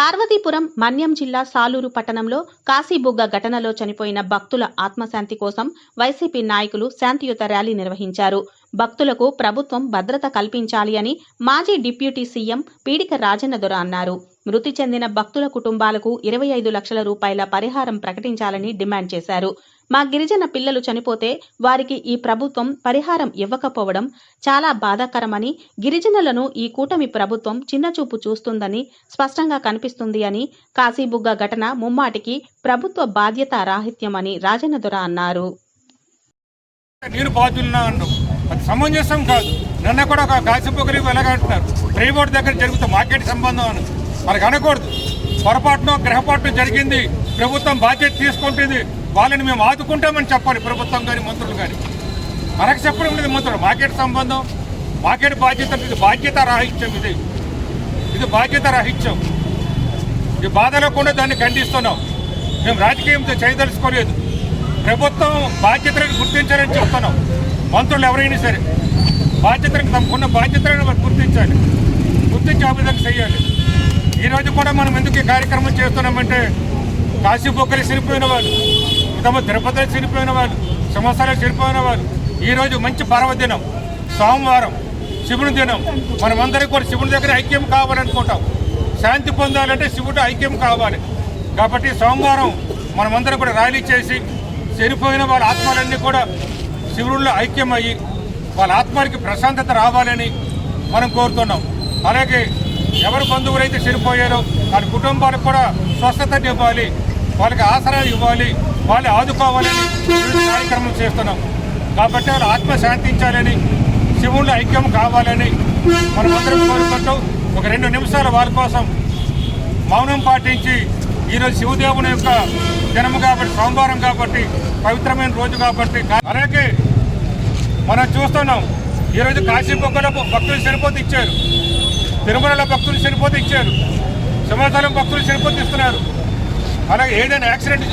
పార్వతీపురం మన్యం జిల్లా సాలూరు పట్టణంలో కాశీబుగ్గ ఘటనలో చనిపోయిన భక్తుల ఆత్మశాంతి కోసం వైసీపీ నాయకులు శాంతియుత ర్యాలీ నిర్వహించారు. భక్తులకు ప్రభుత్వం భద్రత కల్పించాలి అని మాజీ డిప్యూటీ సీఎం పీడిక రాజన్న దొర అన్నారు. మృతి చెందిన భక్తుల కుటుంబాలకు 25 లక్షల రూపాయల పరిహారం ప్రకటించాలని డిమాండ్ చేశారు. మా గిరిజన పిల్లలు చనిపోతే వారికి ఈ ప్రభుత్వం పరిహారం ఇవ్వకపోవడం చాలా బాధాకరమని, గిరిజనులను ఈ కూటమి ప్రభుత్వం చిన్నచూపు చూస్తుందని స్పష్టంగా కనిపిస్తుంది అని, కాశీబుగ్గ ఘటన ముమ్మాటికి ప్రభుత్వ బాధ్యత రాహిత్యమని రాజన్న దొర అన్నారు. సమంజసం కాదు. నిన్న కూడా ఒక కాశీబుగ్గలు ఎలాగంటున్నారు, ట్రైబోర్డు దగ్గర జరుగుతుంది మార్కెట్ సంబంధం అని మనకు అనకూడదు. పొరపాటునో గ్రహపాటునో జరిగింది, ప్రభుత్వం బాధ్యత తీసుకుంటుంది, వాళ్ళని మేము ఆదుకుంటామని చెప్పాలి ప్రభుత్వం కానీ మంత్రులు కానీ. మనకు చెప్పడం లేదు మంత్రులు, మార్కెట్ సంబంధం, మార్కెట్ బాధ్యత, ఇది బాధ్యత రాహిత్యం, ఇది బాధ్యత రాహిత్యం. ఈ బాధలో కూడా దాన్ని ఖండిస్తున్నాం. మేము రాజకీయంతో చేయదలుచుకోలేదు, ప్రభుత్వం బాధ్యతలను గుర్తించాలని చెప్తున్నాం. మంత్రులు ఎవరైనా సరే బాధ్యతలకు తమకున్న బాధ్యతలను గుర్తించాలి, గుర్తించి ఆ విధంగా చేయాలి. ఈరోజు కూడా మనం ఎందుకు ఈ కార్యక్రమం చేస్తున్నామంటే, కాశీబుగ్గలు చనిపోయిన వాళ్ళు, తమ తిరుపతిలో చనిపోయిన వాళ్ళు, సంవత్సరాలు చనిపోయిన వాళ్ళు, ఈరోజు మంచి పర్వదినం, సోమవారం శివుని దినం. మనమందరం కూడా శివుని దగ్గర ఐక్యం కావాలనుకుంటాం. శాంతి పొందాలంటే శివుడు ఐక్యం కావాలి. కాబట్టి సోమవారం మనమందరం కూడా ర్యాలీ చేసి చనిపోయిన వాళ్ళ ఆత్మలన్నీ కూడా శివుడిలో ఐక్యమయ్యి వాళ్ళ ఆత్మకి ప్రశాంతత రావాలని మనం కోరుతున్నాం. అలాగే ఎవరు బంధువులైతే చనిపోయారో వాళ్ళ కుటుంబాలకు కూడా స్వస్థత ఇవ్వాలి, వాళ్ళకి ఆసరా ఇవ్వాలి, వాళ్ళు ఆదుకోవాలని కార్యక్రమం చేస్తున్నాం. కాబట్టి వాళ్ళు ఆత్మ శాంతించాలని, శివుళ్ళు ఐక్యం కావాలని మనం అందరం కోరుకుంటూ ఒక 2 నిమిషాలు వాళ్ళ కోసం మౌనం పాటించి, ఈరోజు శివదేవుని యొక్క జన్మ కాబట్టి, సోమవారం కాబట్టి, పవిత్రమైన రోజు కాబట్టి. అలాగే మనం చూస్తున్నాం, ఈరోజు కాశీబుగ్గలో భక్తులు చనిపోతే ఇచ్చారు, తిరుమలలో భక్తులు చనిపోతే ఇచ్చారు, సింహాచలం భక్తులు చనిపోతే ఇస్తున్నారు. అలాగే ఏదైనా యాక్సిడెంట్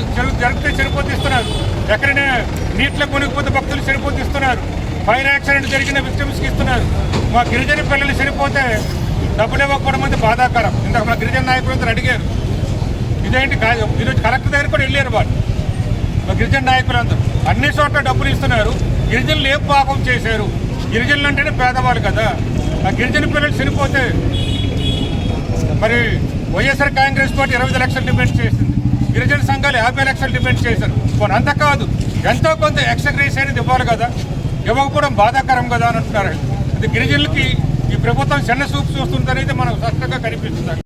జరిగితే చనిపోతే ఇస్తున్నారు, ఎక్కడైనా నీటిలో కొనుక్కపోతే భక్తులు చనిపోతే ఇస్తున్నారు, ఫైర్ యాక్సిడెంట్ జరిగిన విక్టిమ్స్కి ఇస్తున్నారు. మా గిరిజన పిల్లలు చనిపోతే డబ్బులు ఇవ్వకపోవడం అంటే బాధాకరం. ఇందాక మా గిరిజన నాయకులందరూ అడిగారు, ఇదేంటి ఈరోజు కలెక్టర్ దగ్గర కూడా వెళ్ళారు వాళ్ళు, మా గిరిజన నాయకులందరూ. అన్ని చోట్ల డబ్బులు ఇస్తున్నారు, గిరిజనులు ఏం పాపం చేశారు? గిరిజనులు అంటేనే పేదవాళ్ళు కదా. ఆ గిరిజన పిల్లలు చనిపోతే మరి వైఎస్ఆర్ కాంగ్రెస్ పార్టీ 25 లక్షలు డిమాండ్ చేసింది, గిరిజన సంఘాలు 50 లక్షలు డిమాండ్ చేశారు. కొన్ని అంత కాదు, ఎంతో కొంత ఎక్స్గ్రేస్ అనేది ఇవ్వాలి కదా, ఇవ్వకపోవడం బాధాకరం కదా అని అంటున్నారు. అది గిరిజనులకి ఈ ప్రభుత్వం చిన్న చూపు చూస్తుందనేది మనకు స్పష్టంగా కనిపిస్తుంది.